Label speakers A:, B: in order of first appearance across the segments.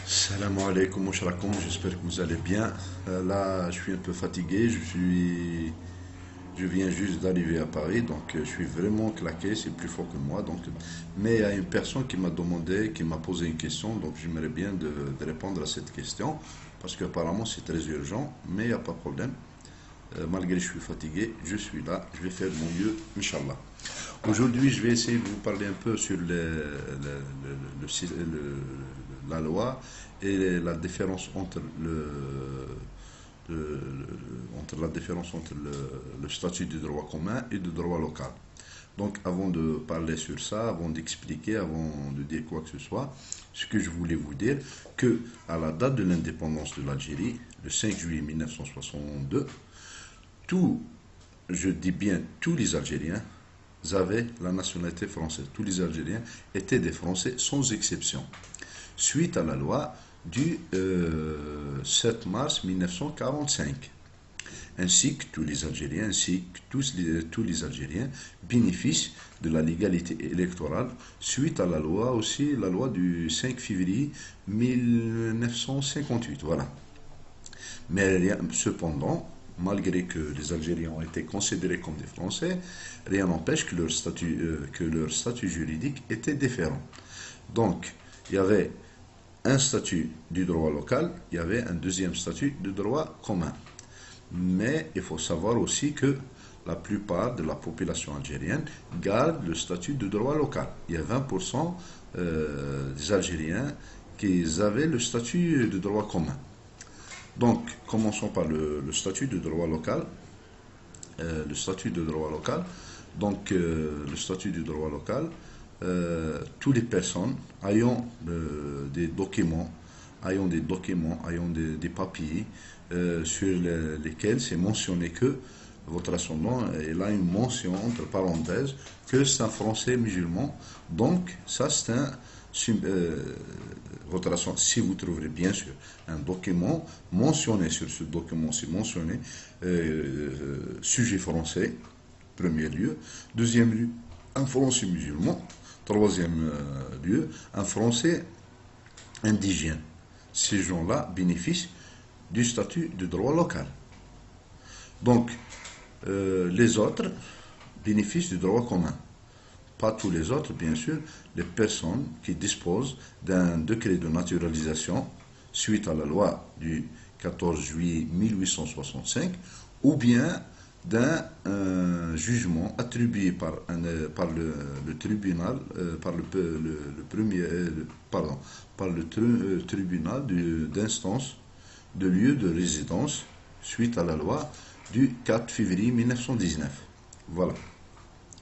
A: Salam alaikum, mon cher Akoum, j'espère que vous allez bien. Là, je suis un peu fatigué, je viens juste d'arriver à Paris, donc je suis vraiment claqué, c'est plus fort que moi. Mais il y a une personne qui m'a demandé, qui m'a posé une question, donc j'aimerais bien de répondre à cette question, parce qu'apparemment c'est très urgent, mais il n'y a pas de problème. Malgré que je suis fatigué, je suis là, je vais faire de mon mieux, Inch'Allah. Aujourd'hui, je vais essayer de vous parler un peu sur la loi et la différence entre entre la différence entre le statut du droit commun et du droit local. Donc, avant de parler sur ça, avant d'expliquer, avant de dire quoi que ce soit, ce que je voulais vous dire, que à la date de l'indépendance de l'Algérie, le 5 juillet 1962, tout, je dis bien tous les Algériens, avaient la nationalité française. Tous les Algériens étaient des Français sans exception, suite à la loi du 7 mars 1945. Ainsi que tous les Algériens, ainsi que tous les Algériens bénéficient de la légalité électorale suite à la loi aussi, la loi du 5 février 1958. Voilà. Mais cependant, malgré que les Algériens ont été considérés comme des Français, rien n'empêche que leur statut juridique était différent. Donc, il y avait un statut du droit local, il y avait un deuxième statut du droit commun. Mais il faut savoir aussi que la plupart de la population algérienne garde le statut de droit local. Il y a 20% des Algériens qui avaient le statut de droit commun. Donc, commençons par le statut de droit local. Le statut de droit local. Donc, le statut du droit local, toutes les personnes ayant des papiers sur lesquels c'est mentionné que votre ascendant, il a une mention entre parenthèses que c'est un Français musulman. Donc, ça c'est un votre ascendant. Si vous trouverez bien sûr un document mentionné sur ce document, c'est mentionné sujet français, premier lieu. Deuxième lieu, un Français musulman. Troisième lieu, un Français indigène. Ces gens-là bénéficient du statut de droit local. Donc, les autres bénéficient du droit commun. Pas tous les autres, bien sûr, les personnes qui disposent d'un décret de naturalisation suite à la loi du 14 juillet 1865 ou bien d'un jugement attribué par le tribunal, par le tribunal d'instance de lieu de résidence suite à la loi du 4 février 1919. Voilà.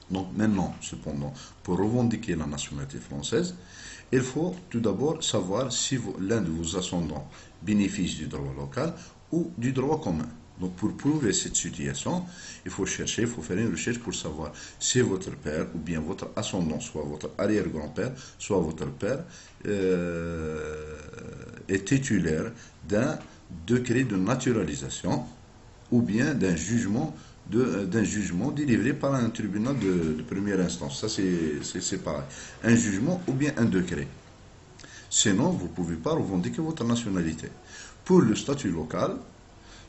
A: Donc maintenant, cependant, pour revendiquer la nationalité française, il faut tout d'abord savoir si l'un de vos ascendants bénéficie du droit local ou du droit commun. Donc pour prouver cette situation, il faut chercher, il faut faire une recherche pour savoir si votre père ou bien votre ascendant, soit votre arrière-grand-père, soit votre père, est titulaire d'un décret de naturalisation ou bien d'un jugement délivré par un tribunal de première instance. Ça, c'est pareil. Un jugement ou bien un décret. Sinon, vous ne pouvez pas revendiquer votre nationalité. Pour le statut local,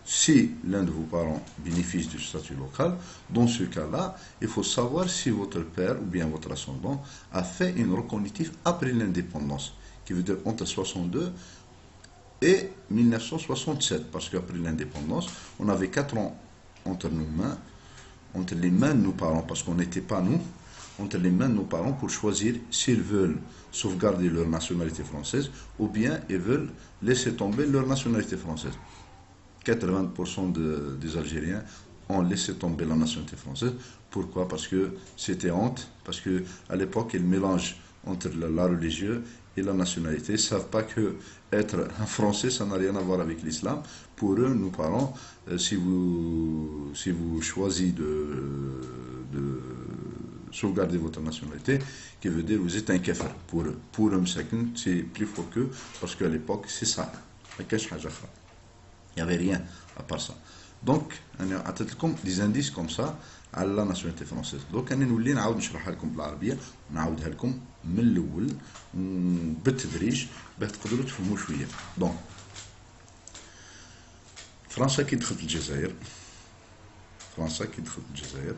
A: si l'un de vos parents bénéficie du statut local, dans ce cas-là, il faut savoir si votre père ou bien votre ascendant a fait une reconnaissance après l'indépendance, qui veut dire entre 62 et 1967, parce qu'après l'indépendance, on avait 4 ans entre les mains de nos parents, parce qu'on n'était pas nous, entre les mains de nos parents pour choisir s'ils veulent sauvegarder leur nationalité française ou bien ils veulent laisser tomber leur nationalité française. 80% des Algériens ont laissé tomber la nationalité française. Pourquoi? Parce que c'était honte, parce qu'à l'époque, ils mélangent entre la religion et la nationalité. Ils ne savent pas que être un Français, ça n'a rien à voir avec l'islam. Pour eux, nos parents, si vous choisissez de sauvegarder votre nationalité, qui veut dire vous êtes un kafir pour eux. Pour eux, c'est plus fort qu'eux, parce qu'à l'époque, c'est ça. Il n'y avait rien à part ça. Donc, on a des indices comme ça. على لا ناسيوناليتي فرونسيز. دوك انا نولي نعاود نشرحها لكم بالعربيه ونعاودها لكم من الاول بالتدريج باش تقدروا تفهموا شويه. بون فرنسا كي دخلت الجزائر، فرنسا كي دخلت الجزائر